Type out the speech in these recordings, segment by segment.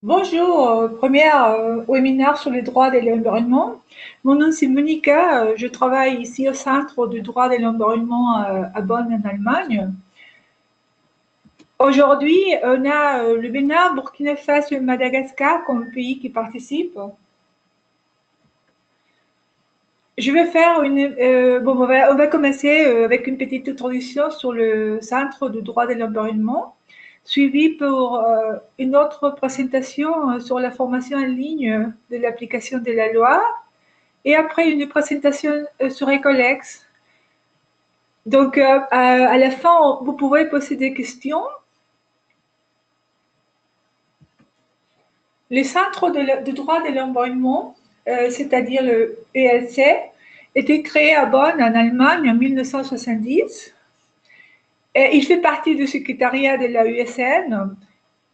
Bonjour, première webinaire sur les droits de l'environnement. Mon nom c'est Monica, je travaille ici au Centre du droit de l'environnement à Bonn en Allemagne. Aujourd'hui, on a le Bénin, Burkina Faso et Madagascar comme pays qui participent. Je vais faire on va commencer avec une petite introduction sur le Centre du droit de l'environnement, suivi pour une autre présentation sur la formation en ligne de l'application de la loi, et après une présentation sur Ecolex. Donc, à la fin, vous pouvez poser des questions. Le Centre de droit de l'environnement, c'est-à-dire le ELC, était créé à Bonn, en Allemagne, en 1970. Et il fait partie du secrétariat de la USN.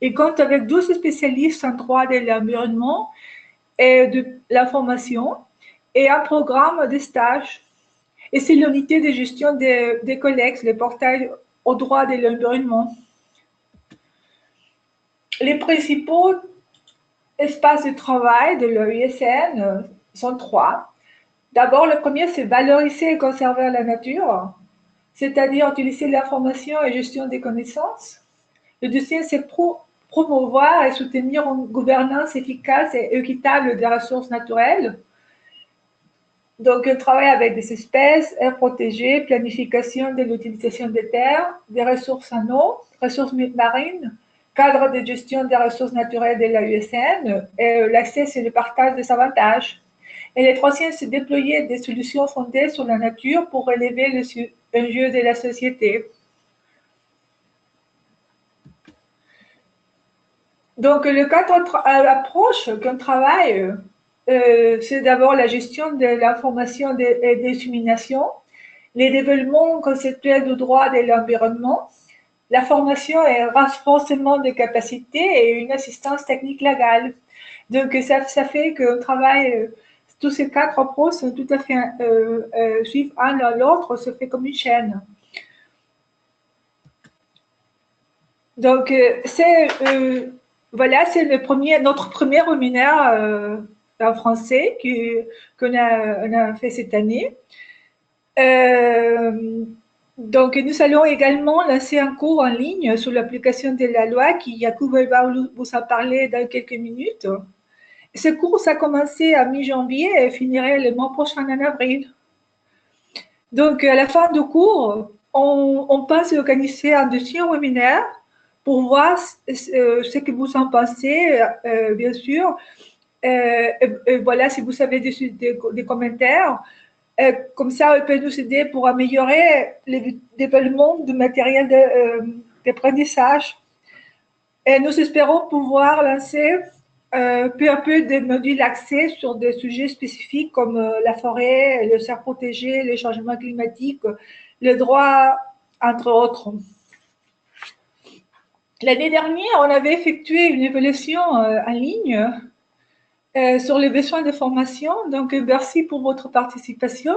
Il compte avec 12 spécialistes en droit de l'environnement et de l'information et un programme de stage. Et c'est l'unité de gestion des collègues, le portail au droit de l'environnement. Les principaux espaces de travail de l'USN sont trois. D'abord, le premier, c'est valoriser et conserver la nature, c'est-à-dire utiliser l'information et gestion des connaissances. Le deuxième, c'est promouvoir et soutenir une gouvernance efficace et équitable des ressources naturelles. Donc, on travaille avec des espèces, aires protégées, planification de l'utilisation des terres, des ressources en eau, ressources marines, cadre de gestion des ressources naturelles de la USN, et l'accès et le partage des avantages. Et le troisième, c'est déployer des solutions fondées sur la nature pour relever les enjeux de la société. Donc, le cadre d'approche qu'on travaille, c'est d'abord la gestion de l'information et des disséminations, les développements conceptuels du droit de l'environnement, la formation et le renforcement des capacités et une assistance technique légale. Donc, ça fait qu'on travaille, tous ces quatre approches sont tout à fait suivent un l'autre, se fait comme une chaîne. Donc, voilà, c'est notre premier webinaire en français qu'on a fait cette année. Donc, nous allons également lancer un cours en ligne sur l'application de la loi qui Yacoub va vous en parler dans quelques minutes. Ce cours a commencé à mi-janvier et finirait le mois prochain en avril. Donc, à la fin du cours, on pense organiser un deuxième webinaire pour voir ce que vous en pensez, bien sûr. Et voilà, si vous avez des commentaires, comme ça, elle peut nous aider pour améliorer le développement du matériel d'apprentissage. Et nous espérons pouvoir lancer peu à peu des modules axés sur des sujets spécifiques comme la forêt, le cerf protégé, les changements climatiques, le droit, entre autres. L'année dernière, on avait effectué une évaluation en ligne sur les besoins de formation. Donc, merci pour votre participation.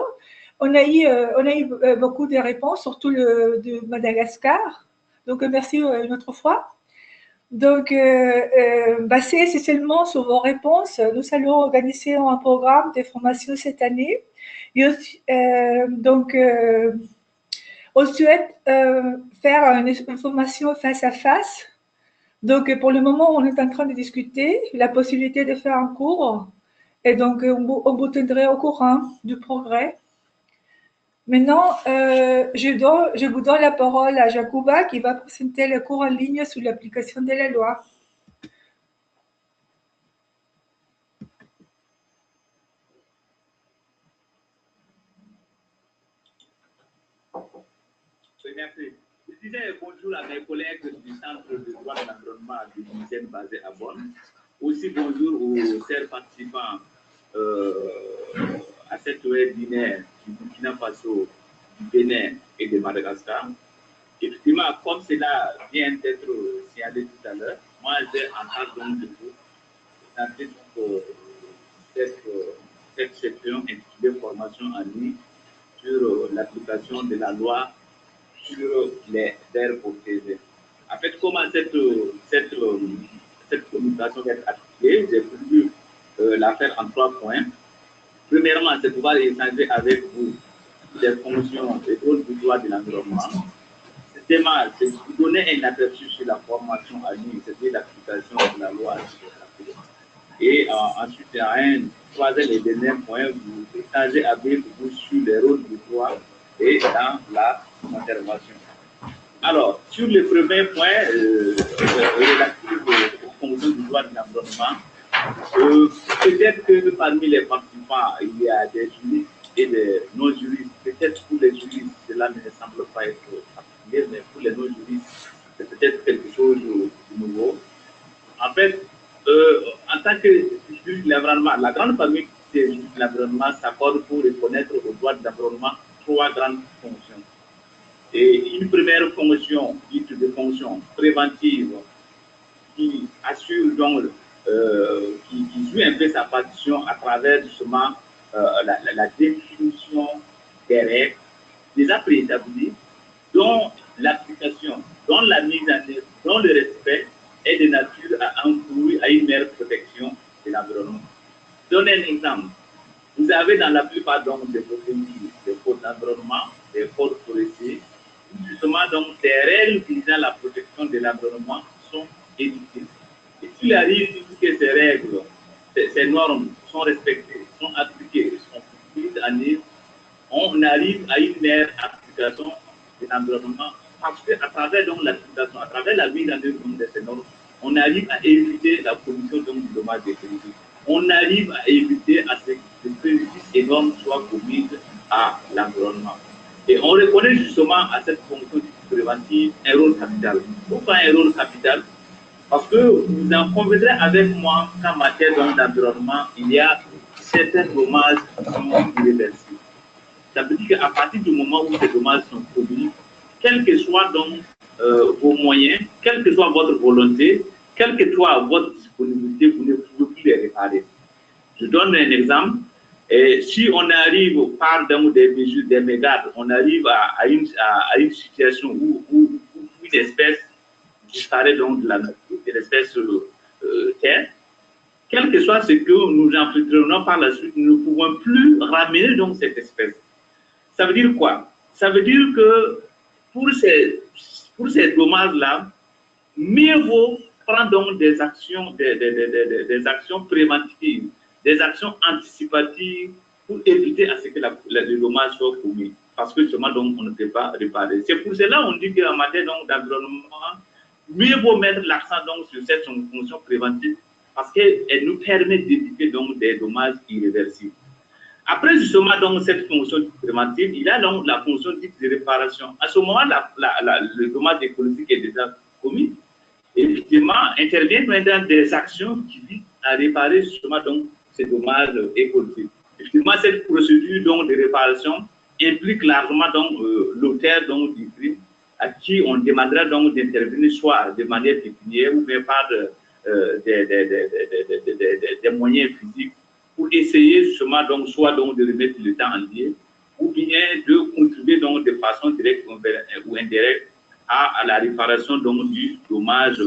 On a eu beaucoup de réponses, surtout de Madagascar. Donc, merci une autre fois. Donc, basé essentiellement sur vos réponses, nous allons organiser un programme de formation cette année. Et aussi, on souhaite faire une formation face à face. Donc, pour le moment, on est en train de discuter la possibilité de faire un cours. Et donc, on vous tiendrait au courant du progrès. Maintenant, je vous donne la parole à Jacouba qui va présenter le cours en ligne sur l'application de la loi. Oui, merci. Je disais bonjour à mes collègues du Centre de droit de l'environnement de l'UNICEN basé à Bonn. Aussi bonjour aux chers participants à cette webinaire du Burkina Faso, du Bénin et de Madagascar. Effectivement, comme cela vient d'être signalé tout à l'heure, moi j'ai en charge donc de vous présenter cette section intitulée Formation en ligne sur l'application de la loi sur les aires protégées. En fait, comment cette communication va être appliquée. J'ai voulu la faire en 3 points. Premièrement, c'est pouvoir échanger avec vous des fonctions et rôles du droit de l'environnement. Deuxièmement, c'est vous donner un aperçu sur la formation à ligne, c'est-à-dire l'application de la loi. Et ensuite, il y a un troisième et dernier point, vous échangez avec vous sur les rôles du droit et dans la intervention. Alors, sur le premier point, relatif aux fonctions du droit de l'environnement, peut-être que parmi les participants, il y a des juristes et des non-juristes. Peut-être pour les juristes, cela ne semble pas être particulier, mais pour les non-juristes, c'est peut-être quelque chose de nouveau. En fait, en tant que juge de l'environnement, la grande famille des juges de l'environnement s'accorde pour reconnaître au droit de l'environnement 3 grandes fonctions. Et une première fonction, dite de fonction préventive, qui assure donc, qui joue un peu sa partition à travers justement la définition des règles déjà préétablies, dont l'application, dont la mise en œuvre, dont le respect est de nature à encourir à une meilleure protection de l'environnement. Donnez un exemple. Vous avez dans la plupart donc, des procédures, des codes d'environnement, des codes forestiers, justement donc des règles visant la protection de l'environnement sont édictées. Et s'il arrive que ces règles, ces normes sont respectées, sont appliquées, sont mises en œuvre, on arrive à une meilleure application de l'environnement parce qu'à travers donc l'application, à travers la mise en œuvre de ces normes, on arrive à éviter la production donc, du dommage écologique. On arrive à éviter à ce que des préjudices énormes soient commis à l'environnement. Et on reconnaît justement à cette fonction préventive un rôle capital. Pourquoi un rôle capital? Parce que vous en conviendrez avec moi qu'en matière d'environnement, il y a certains dommages qui sont irréversibles. Ça veut dire qu'à partir du moment où ces dommages sont produits, quels que soient donc vos moyens, quelle que soit votre volonté, quelle que soit votre disponibilité, vous ne pouvez plus les réparer. Je donne un exemple. Et si on arrive par des mesures, des mégardes, on arrive à une situation où une espèce disparaît donc de la nature, de l'espèce terre, quel que soit ce que nous entreprenons par la suite, nous ne pouvons plus ramener donc cette espèce. Ça veut dire quoi? Ça veut dire que pour ces dommages-là, mieux vaut prendre donc des actions, des actions préventives, des actions anticipatives pour éviter à ce que le dommage soit commis. Parce que justement, donc, on ne peut pas réparer. C'est pour cela qu'on dit qu'en matière d'environnement, mieux vaut mettre l'accent donc sur cette fonction préventive parce qu'elle nous permet d'éviter donc des dommages irréversibles. Après justement donc cette fonction préventive, il y a donc la fonction dite de réparation. À ce moment, le dommage écologique est déjà commis. Effectivement, interviennent maintenant des actions qui visent à réparer justement donc ces dommages écologiques. Effectivement, cette procédure donc de réparation implique largement donc l'auteur donc du crime à qui on demandera donc d'intervenir soit de manière pécuniaire ou bien par des moyens physiques pour essayer justement donc soit donc de remettre le temps en lieu ou bien de contribuer donc de façon directe ou indirecte à la réparation donc du dommage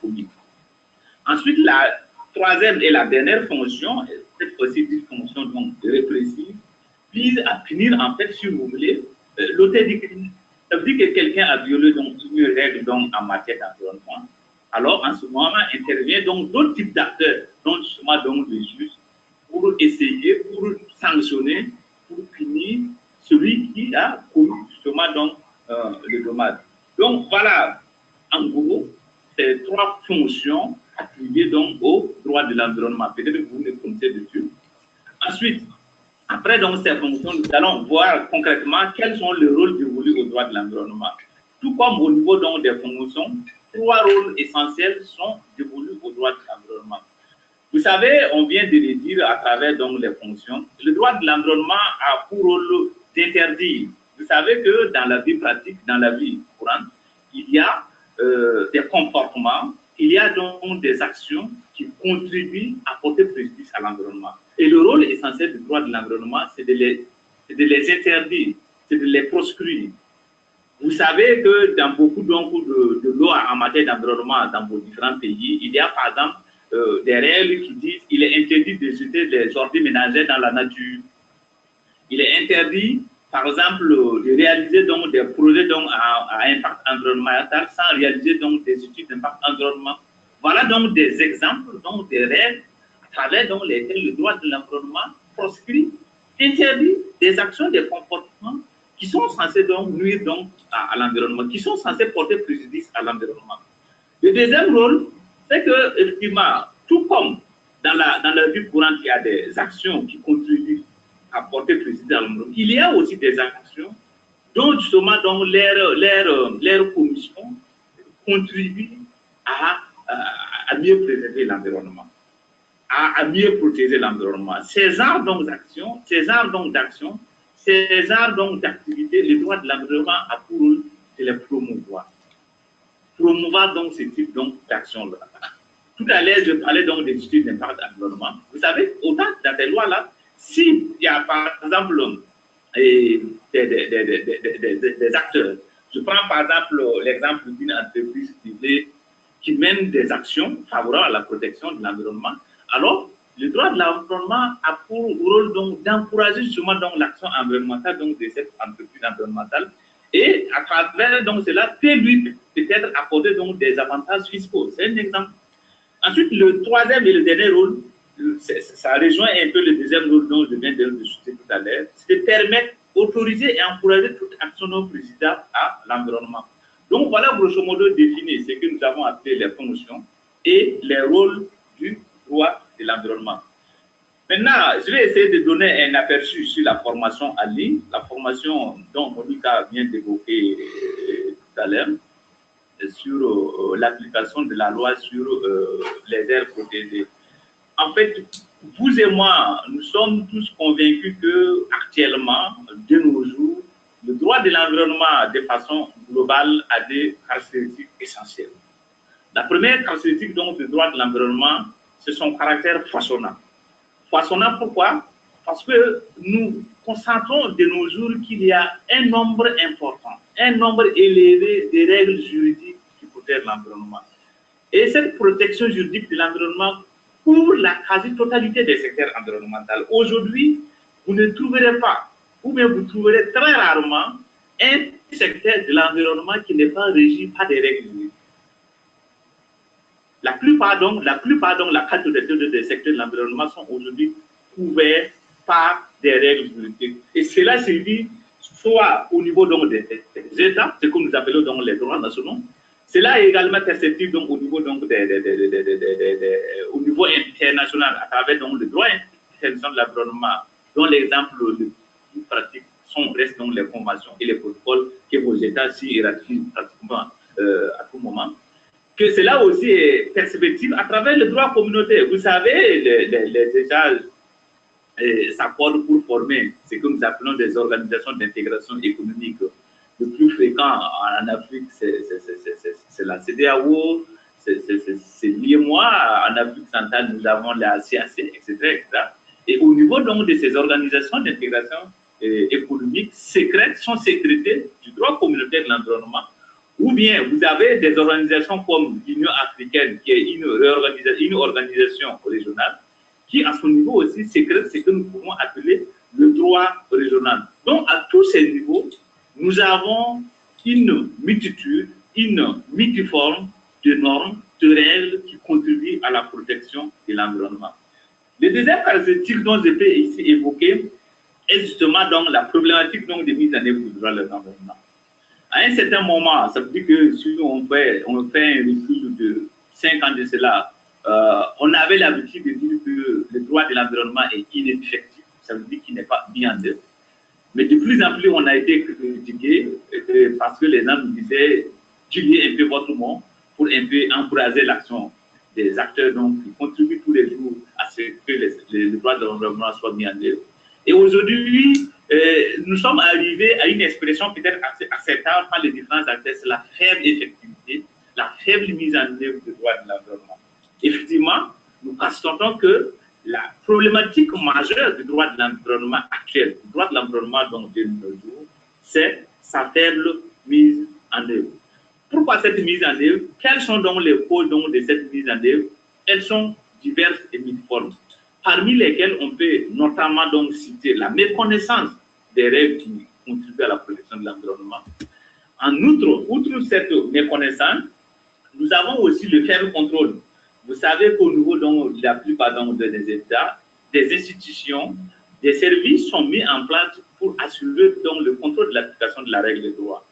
commis. Ensuite, la troisième et la dernière fonction, cette fois-ci une fonction donc répressive, vise à punir en fait, si vous voulez, l'auteur du crime. Ça veut dire que quelqu'un a violé donc une règle donc en matière d'environnement. Alors, en ce moment, intervient donc d'autres types d'acteurs, dont justement donc les juges, pour essayer, pour sanctionner, pour punir celui qui a commis justement donc le dommage. Donc voilà, en gros, ces 3 fonctions attribuées donc au droit de l'environnement. Peut-être que vous les connaissez dessus. Ensuite, après donc ces fonctions, nous allons voir concrètement quels sont les rôles dévolus au droit de l'environnement. Tout comme au niveau donc des fonctions, 3 rôles essentiels sont dévolus au droit de l'environnement. Vous savez, on vient de le dire à travers donc les fonctions, le droit de l'environnement a pour rôle d'interdire. Vous savez que dans la vie pratique, dans la vie courante, il y a des comportements, il y a donc des actions qui contribuent à porter préjudice à l'environnement. Et le rôle essentiel du droit de l'environnement, c'est de les interdire, c'est de les proscrire. Vous savez que dans beaucoup donc, de lois en matière d'environnement dans vos différents pays, il y a par exemple des règles qui disent qu'il est interdit de jeter les ordures ménagères dans la nature. Il est interdit, par exemple, de réaliser donc, des projets donc, à impact environnemental sans réaliser donc, des études d'impact environnemental. Voilà donc des exemples, donc, des règles à travers donc, lesquelles le droit de l'environnement proscrit, interdit des actions, des comportements qui sont censés donc, nuire donc, à l'environnement, qui sont censés porter préjudice à l'environnement. Le deuxième rôle, c'est que, effectivement, tout comme dans la vie courante, il y a des actions qui contribuent à porter préjudice à l'environnement, il y a aussi des actions dont justement leur commission contribue à mieux préserver l'environnement, à mieux protéger l'environnement. Ces genres d'actions, ces genres d'activités, le droit de l'environnement a pour rôle de les promouvoir. Promouvoir donc ce type d'action-là. Tout à l'heure, je parlais donc des études d'impact environnement. Vous savez, autant dans ces lois-là, s'il y a par exemple des acteurs, je prends par exemple l'exemple d'une entreprise privée qui mène des actions favorables à la protection de l'environnement, alors le droit de l'environnement a pour rôle d'encourager justement l'action environnementale de cette entreprise environnementale et à travers cela peut lui peut-être apporter des avantages fiscaux. C'est un exemple. Ensuite, le troisième et le dernier rôle, ça rejoint un peu le deuxième rôle dont je viens de discuter tout à l'heure, c'est de permettre, autoriser et encourager toute action non préjudiciable à l'environnement. Donc voilà grosso modo défini ce que nous avons appelé les fonctions et les rôles du droit de l'environnement. Maintenant, je vais essayer de donner un aperçu sur la formation en ligne, la formation dont Monica vient d'évoquer tout à l'heure, sur l'application de la loi sur les aires protégées. En fait, vous et moi, nous sommes tous convaincus que actuellement, de nos jours, le droit de l'environnement, de façon globale, a des caractéristiques essentielles. La première caractéristique du droit de l'environnement, c'est son caractère foisonnant. Foisonnant pourquoi? Parce que nous constatons de nos jours qu'il y a un nombre important, un nombre élevé de règles juridiques qui protègent l'environnement. Et cette protection juridique de l'environnement couvre la quasi-totalité des secteurs environnementaux. Aujourd'hui, vous ne trouverez pas, ou bien vous trouverez très rarement, un secteur de l'environnement qui n'est pas régi par des règles juridiques. La plupart, la quasi-totalité des secteurs de l'environnement sont aujourd'hui couverts par des règles juridiques. Et cela se vit soit au niveau des États, ce que nous appelons les droits nationaux. Cela est également perceptible au niveau, au niveau international, à travers le droit international de l'environnement, dont l'exemple le plus pratique restent les conventions et les protocoles que vos États s'y ratifient pratiquement à tout moment. Que cela aussi est perceptible à travers le droit communautaire. Vous savez, les États s'accordent pour former ce que nous appelons des organisations d'intégration économique. Le plus fréquent en Afrique, c'est la CEDEAO, c'est l'IMOA. En Afrique centrale, nous avons la CAC, etc. Et au niveau de ces organisations d'intégration économique sont sécrétées du droit communautaire de l'environnement. Ou bien vous avez des organisations comme l'Union africaine, qui est une organisation régionale, qui à son niveau aussi sécrète ce que nous pouvons appeler le droit régional. Donc à tous ces niveaux, nous avons une multitude, une multiforme de normes, de règles qui contribuent à la protection de l'environnement. Le deuxième caractéristique dont je peux ici évoquer est justement la problématique de mise en œuvre du droit de l'environnement. À un certain moment, ça veut dire que si on fait un recul de 5 ans de cela, on avait l'habitude de dire que le droit de l'environnement est ineffectif, ça veut dire qu'il n'est pas mis en œuvre. Mais de plus en plus, on a été critiqué parce que les gens nous disaient diluer un peu votre mot pour un peu encourager l'action des acteurs qui contribuent tous les jours à ce que le droit de l'environnement soit mis en œuvre. Et aujourd'hui, nous sommes arrivés à une expression peut-être acceptable par les différents acteurs, c'est la faible effectivité, la faible mise en œuvre du droit de l'environnement. Effectivement, nous constatons que la problématique majeure du droit de l'environnement actuel, du droit de l'environnement de nos jours, c'est sa faible mise en œuvre. Pourquoi cette mise en œuvre? Quelles sont donc les causes donc, de cette mise en œuvre? Elles sont diverses et multiformes, parmi lesquelles on peut notamment donc citer la méconnaissance des règles qui contribuent à la protection de l'environnement. En outre cette méconnaissance, nous avons aussi le faible contrôle. Vous savez qu'au niveau de la plupart des États, des institutions, des services sont mis en place pour assurer donc, le contrôle de l'application de la règle de droit.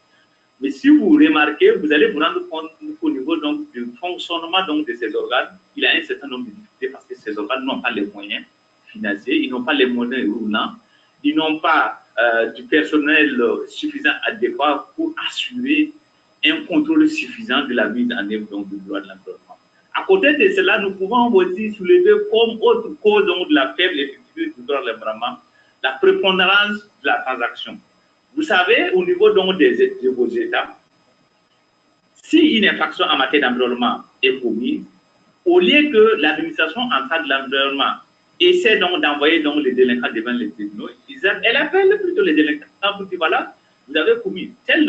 Mais si vous remarquez, vous allez vous rendre compte qu'au niveau donc, du fonctionnement donc, de ces organes, il y a un certain nombre de difficultés parce que ces organes n'ont pas les moyens financiers, ils n'ont pas les moyens roulants, ils n'ont pas du personnel suffisant adéquat pour assurer un contrôle suffisant de la mise en œuvre du droit de l'environnement. À côté de cela, nous pouvons aussi soulever comme autre cause donc, de la faible effectivité du droit de l'environnement la prépondérance de la transaction. Vous savez, au niveau donc, de vos États, si une infraction en matière d'environnement est commise, au lieu que l'administration en charge de l'environnement essaie donc d'envoyer donc les délinquants devant les tribunaux, elle appelle plutôt les délinquants pour dire voilà, vous avez commis telle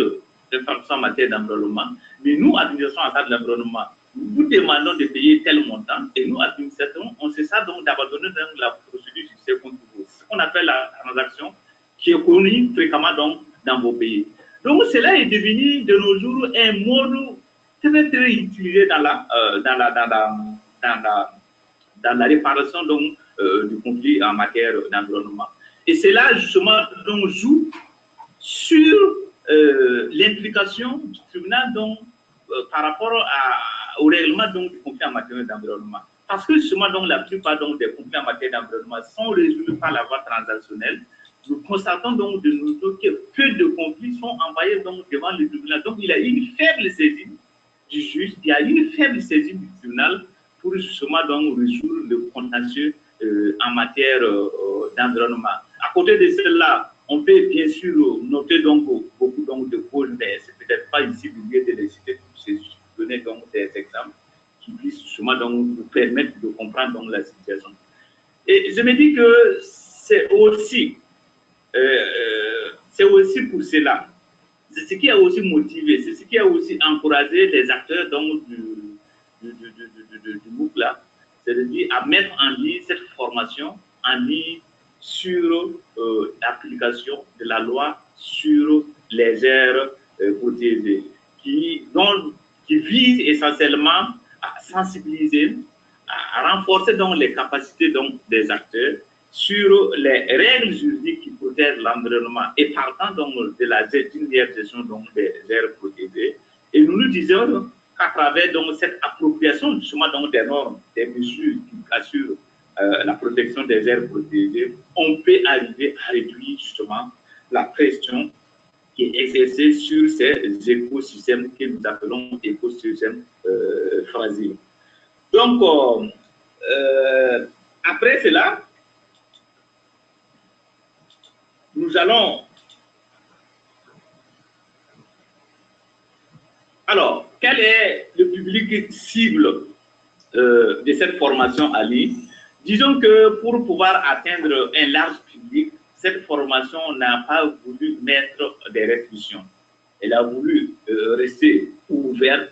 infraction en matière d'environnement, mais nous, administration en charge de l'environnement, nous vous demandons de payer tel montant et nous, administration, on sait ça donc d'abandonner la procédure judiciaire contre vous. Ce qu'on appelle la transaction qui est connue fréquemment donc, dans vos pays. Donc, cela est devenu de nos jours un mode très, très utilisé dans la réparation donc, du conflit en matière d'environnement. Et cela, justement, donc, joue sur l'implication du tribunal donc, par rapport au règlement donc, du conflit en matière d'environnement. Parce que, justement, donc, la plupart donc, des conflits en matière d'environnement sont résolus par la voie transactionnelle. Nous constatons donc de nos jours que peu de conflits sont envoyés donc, devant le tribunal. Donc, il y a une faible saisine du juge, il y a une faible saisine du tribunal pour justement donc, résoudre le contentieux en matière d'environnement. À côté de cela, on peut bien sûr noter donc, beaucoup donc, de causes, mais ce n'est peut-être pas ici le lieu de les citer, c'est juste donner donc, des exemples qui puissent justement donc, nous permettre de comprendre donc, la situation. Et je me dis que c'est aussi pour cela, c'est ce qui a aussi motivé, c'est ce qui a aussi encouragé les acteurs donc, du MOOC là, c'est-à-dire à mettre en ligne cette formation en ligne sur l'application de la loi sur les aires protégées, qui vise essentiellement à sensibiliser, à renforcer donc les capacités donc, des acteurs sur les règles juridiques qui protègent l'environnement et partant donc d'une meilleure gestion donc, des aires protégées. Et nous nous disons qu'à travers donc, cette appropriation justement donc, des normes, des mesures qui assurent la protection des aires protégées, on peut arriver à réduire justement la pression qui est exercée sur ces écosystèmes que nous appelons écosystèmes fragiles. Donc, après cela, nous allons... Alors, quel est le public cible de cette formation à ligne? Disons que pour pouvoir atteindre un large public, cette formation n'a pas voulu mettre des restrictions. Elle a voulu rester ouverte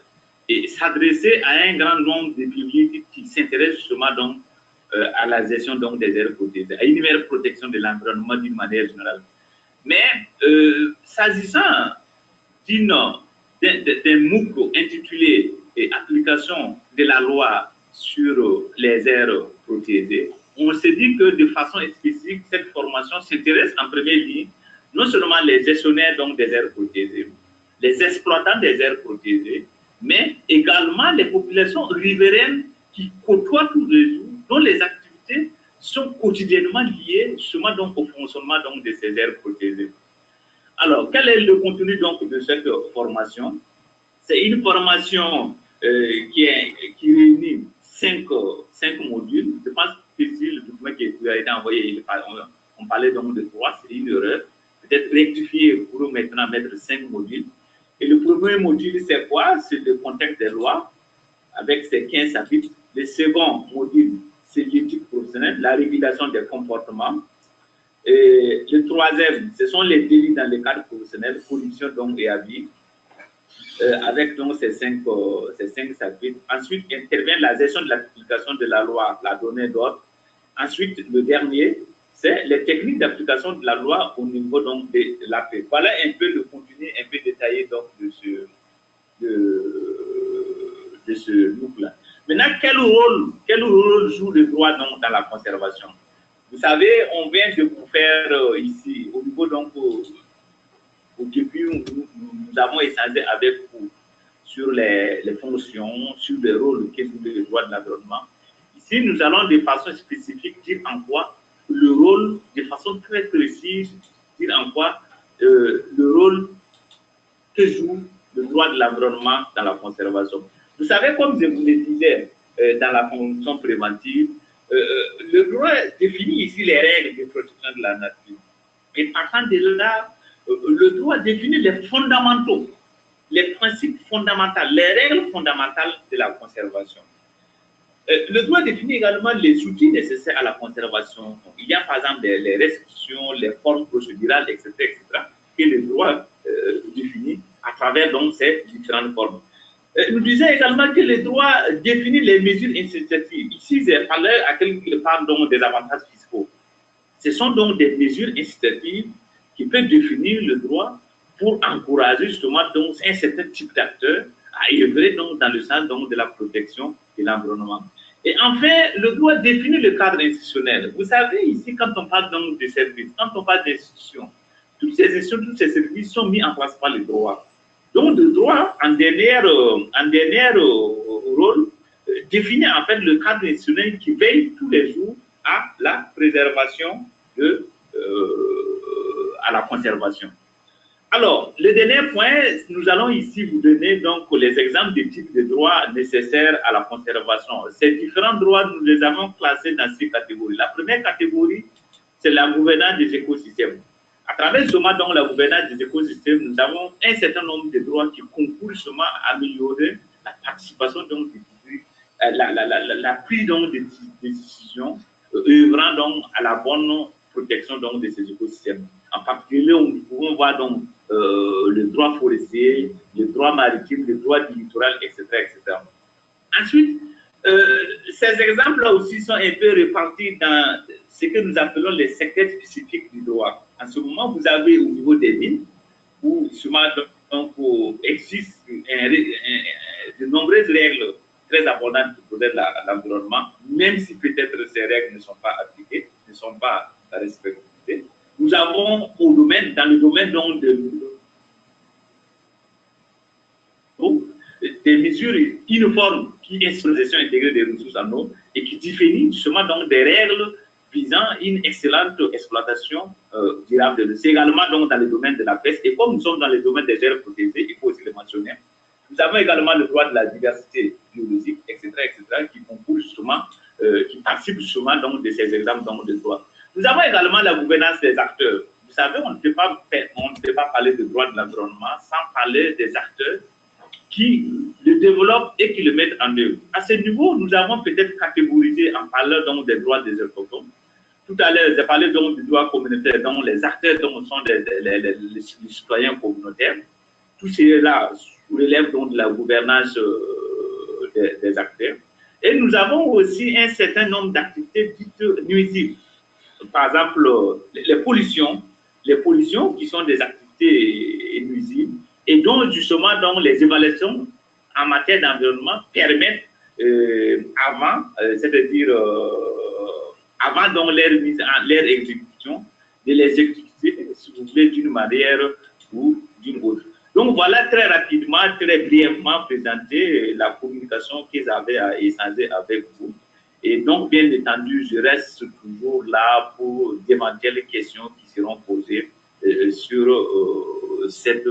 et s'adresser à un grand nombre de publics qui s'intéressent justement donc à la gestion donc, des aires protégées, à une meilleure protection de l'environnement d'une manière générale. Mais s'agissant d'un MOOC intitulé « Application de la loi sur les aires protégées », on se dit que de façon spécifique, cette formation s'intéresse en première ligne non seulement les gestionnaires donc, des aires protégées, les exploitants des aires protégées, mais également les populations riveraines qui côtoient tous les jours, dont les activités sont quotidiennement liées justement donc, au fonctionnement donc, de ces aires protégées. Alors, quel est le contenu donc, de cette formation? C'est une formation qui réunit 5 modules. Je pense que si le document qui a été envoyé, on parlait donc de 3, c'est une erreur. Peut-être rectifier pour maintenant mettre 5 modules. Et le premier module, c'est quoi? C'est le contexte des lois, avec ses 15 chapitres. Le second module, c'est l'éthique professionnelle, la régulation des comportements. Et le troisième, ce sont les délits dans le cadre professionnel, corruption donc et abus, avec donc ces cinq chapitres. Ensuite, intervient la gestion de l'application de la loi, la donnée d'ordre. Ensuite, le dernier, c'est les techniques d'application de la loi au niveau donc de la paix. Voilà un peu le contenu un peu détaillé donc de ce look-là. Maintenant, quel rôle joue le droit donc, dans la conservation? Vous savez, on vient de vous faire ici, au niveau donc, au début, nous avons échangé avec vous sur les fonctions, sur le rôle que joue le droit de l'environnement. Ici, nous allons de façon spécifique dire en quoi le rôle, de façon très précise, dire en quoi le rôle que joue le droit de l'environnement dans la conservation. Vous savez, comme je vous le disais dans la fonction préventive, le droit définit ici les règles de protection de la nature. Et partant de là, le droit définit les fondamentaux, les principes fondamentaux, les règles fondamentales de la conservation. Le droit définit également les outils nécessaires à la conservation. Il y a par exemple les restrictions, les formes procédurales, etc., que le droit définit à travers donc ces différentes formes. Nous disons également que le droit définit les mesures incitatives. Ici, je parlais à quelque part donc des avantages fiscaux. Ce sont donc des mesures incitatives qui peuvent définir le droit pour encourager justement donc un certain type d'acteurs à œuvrer donc dans le sens donc de la protection de l'environnement. Et enfin, le droit définit le cadre institutionnel. Vous savez, ici, quand on parle donc de services, quand on parle d'institutions, toutes ces institutions, tous ces services sont mis en place par le droit. Donc, le droit, en dernier rôle, définit en fait le cadre institutionnel qui veille tous les jours à la préservation à la conservation. Alors, le dernier point, nous allons ici vous donner donc les exemples des types de droits nécessaires à la conservation. Ces différents droits, nous les avons classés dans ces catégories. La première catégorie, c'est la gouvernance des écosystèmes. À travers justement donc la gouvernance des écosystèmes, nous avons un certain nombre de droits qui concourent justement à améliorer la participation donc la prise donc des décisions œuvrant donc à la bonne protection donc de ces écosystèmes. En particulier, nous pouvons voir donc le droit forestier, le droit maritime, le droit du littoral, etc., etc. Ensuite, ces exemples-là aussi sont un peu répartis dans ce que nous appelons les secteurs spécifiques du droit. En ce moment, vous avez au niveau des mines, où souvent donc, existe de nombreuses règles très abondantes pour protéger l'environnement, même si peut-être ces règles ne sont pas appliquées, ne sont pas respectées. Nous avons dans le domaine donc des mesures uniformes qui instaurent la gestion intégrée des ressources en eau et qui définissent justement donc des règles visant une excellente exploitation durable. C'est également donc dans le domaine de la pêche. Et comme nous sommes dans le domaine des aires protégées, il faut aussi le mentionner, nous avons également le droit de la diversité biologique, etc., qui concourt justement, qui participe justement donc de ces exemples donc, de droit. Nous avons également la gouvernance des acteurs. Vous savez, on ne peut pas parler de droit de l'environnement sans parler des acteurs qui le développent et qui le mettent en œuvre. À ce niveau, nous avons peut-être catégorisé en parlant donc des droits des autochtones. Tout à l'heure, j'ai parlé donc du droit communautaire, dont les acteurs donc, sont les citoyens communautaires. Tout cela relève donc de la gouvernance des acteurs. Et nous avons aussi un certain nombre d'activités dites nuisibles. Par exemple, les pollutions qui sont des activités nuisibles et dont justement donc, les évaluations en matière d'environnement permettent avant, c'est-à-dire avant donc leur exécution, de les exécuter, si vous voulez, d'une manière ou d'une autre. Donc voilà très rapidement, très brièvement présenté la communication qu'ils avaient à échanger avec vous. Et donc, bien entendu, je reste toujours là pour d'éventuelles questions qui seront posées sur cette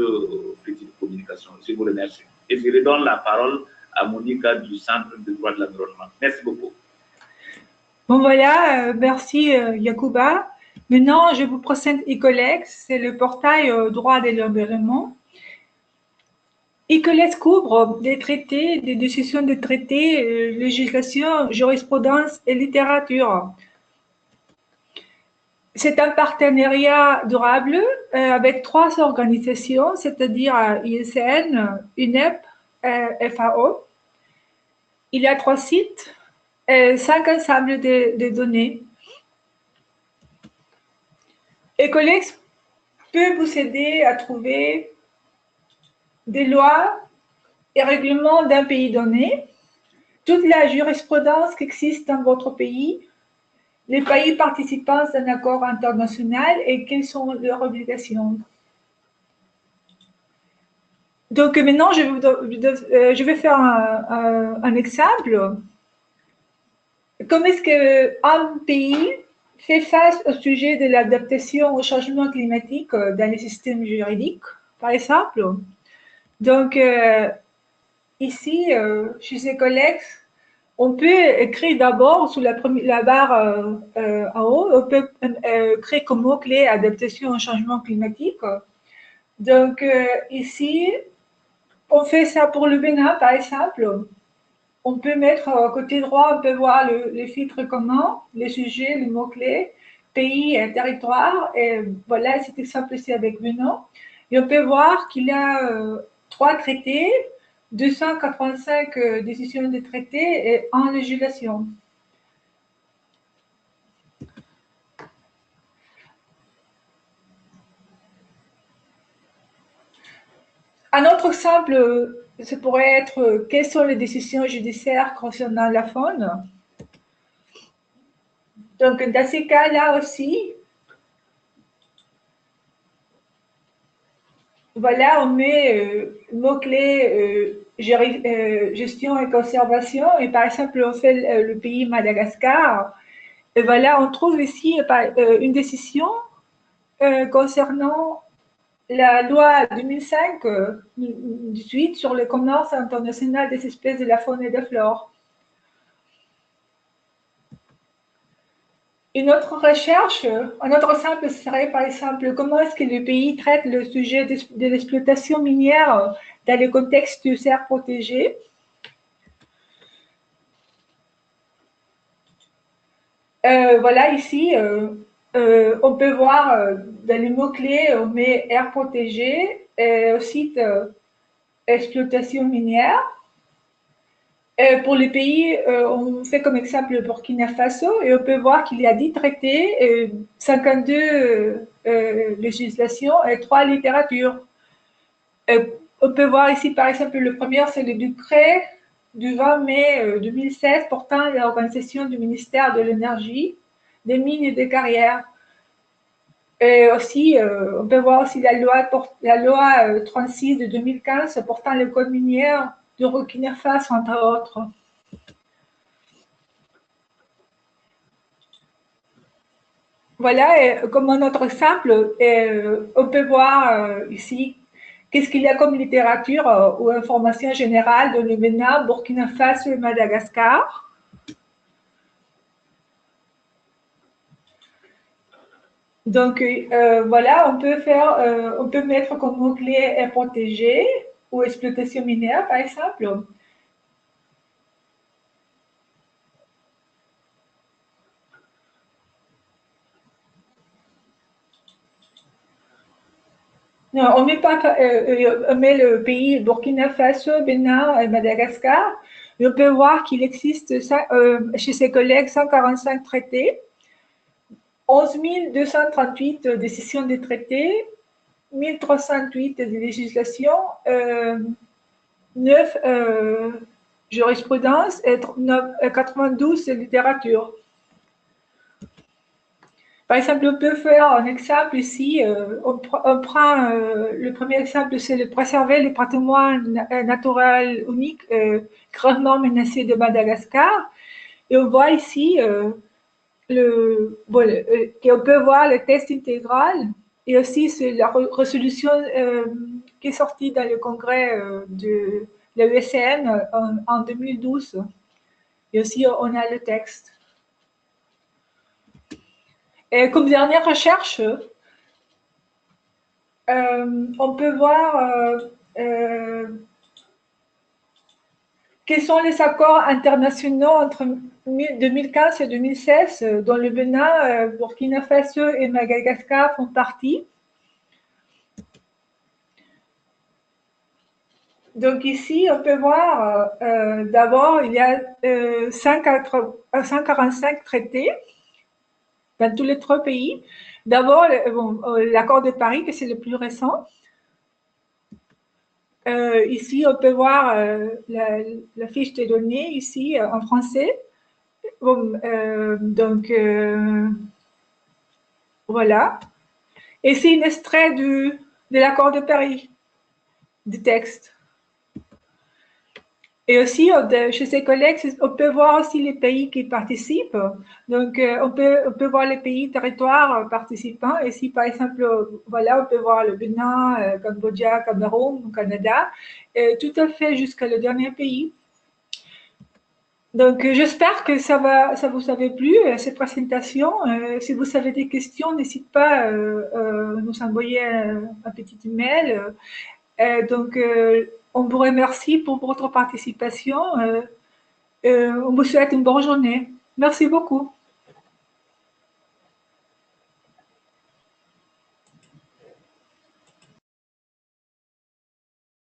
petite communication. Je vous remercie. Et je redonne la parole à Monica du Centre de droit de l'environnement. Merci beaucoup. Bon voilà, merci Yacouba. Maintenant, je vous présente Ecolex, c'est le portail droit de l'environnement. Ecolex couvre des traités, des décisions de traités, législation, jurisprudence et littérature. C'est un partenariat durable avec 3 organisations, c'est-à-dire ISN, UNEP, FAO. Il y a 3 sites, 5 ensembles de données. Ecolex peut vous aider à trouver des lois et règlements d'un pays donné, toute la jurisprudence qui existe dans votre pays, les pays participants d'un accord international et quelles sont leurs obligations. Donc maintenant, je vais faire un exemple. Comment est-ce qu'un pays fait face au sujet de l'adaptation au changement climatique dans les systèmes juridiques, par exemple? Donc, ici, chez Ecolex, on peut écrire d'abord sous la barre en haut, on peut créer comme mot-clé adaptation au changement climatique. Donc, ici, on fait ça pour le Bénin, par exemple. On peut mettre côté droit, on peut voir les filtres communs, les sujets, les mots-clés, pays et territoire. Et voilà, c'est simple ici avec Bénin. Et on peut voir qu'il y a 3 traités, 285 décisions de traités et 1 législation. Un autre exemple, ça pourrait être quelles sont les décisions judiciaires concernant la faune. Donc, dans ces cas-là aussi, voilà, on met mots-clés gestion et conservation. Et par exemple, on fait le pays Madagascar. Et voilà, on trouve ici une décision concernant la loi 2005-18 sur le commerce international des espèces de la faune et de la flore. Une autre recherche, un autre exemple serait par exemple comment est-ce que le pays traite le sujet de l'exploitation minière dans le contexte du cerf protégé. Voilà, ici, on peut voir dans les mots-clés, on met air protégé, au site exploitation minière. Pour les pays, on fait comme exemple le Burkina Faso et on peut voir qu'il y a 10 traités, 52 législations et 3 littératures. On peut voir ici, par exemple, le premier, c'est le décret du 20 mai 2016 portant l'organisation du ministère de l'Énergie, des mines et des carrières. Et aussi, on peut voir aussi la loi 36 de 2015 portant le code minier du Burkina Faso, entre autres. Voilà, et comme un autre exemple, on peut voir ici qu'est-ce qu'il y a comme littérature ou information générale de le Bénin, Burkina Faso et Madagascar. Donc voilà, on peut mettre comme mot-clé protégé ou exploitation minière, par exemple. Non, on met pas, on met le pays Burkina Faso, Bénin et Madagascar. Et on peut voir qu'il existe chez ses collègues 145 traités, 11 238 décisions de traités, 1308 de législation, 9 jurisprudences et 92 littératures. Par exemple, on peut faire un exemple ici. On prend le premier exemple, c'est de préserver le patrimoine naturel unique grandement menacé de Madagascar. Et on voit ici qu'on peut voir le test intégral et aussi la résolution qui est sortie dans le congrès de l'ESN en 2012. Et aussi, on a le texte. Et comme dernière recherche, on peut voir quels sont les accords internationaux entre 2015 et 2016 dont le Bénin, Burkina Faso et Madagascar font partie. Donc ici, on peut voir, d'abord, il y a 145 traités dans tous les trois pays. D'abord, l'accord de Paris, que c'est le plus récent. Ici, on peut voir la fiche de données, ici, en français. Donc, voilà. Et c'est un extrait de l'accord de Paris, du texte. Et aussi, chez ses collègues, on peut voir aussi les pays qui participent. Donc, on peut voir les pays, territoires participants. Et si, par exemple, voilà, on peut voir le Bénin, Cambodge, Cameroun, Canada, tout à fait jusqu'à le dernier pays. Donc, j'espère que ça vous a plu, cette présentation. Si vous avez des questions, n'hésitez pas à nous envoyer un petit email. Donc, on vous remercie pour votre participation. On vous souhaite une bonne journée. Merci beaucoup.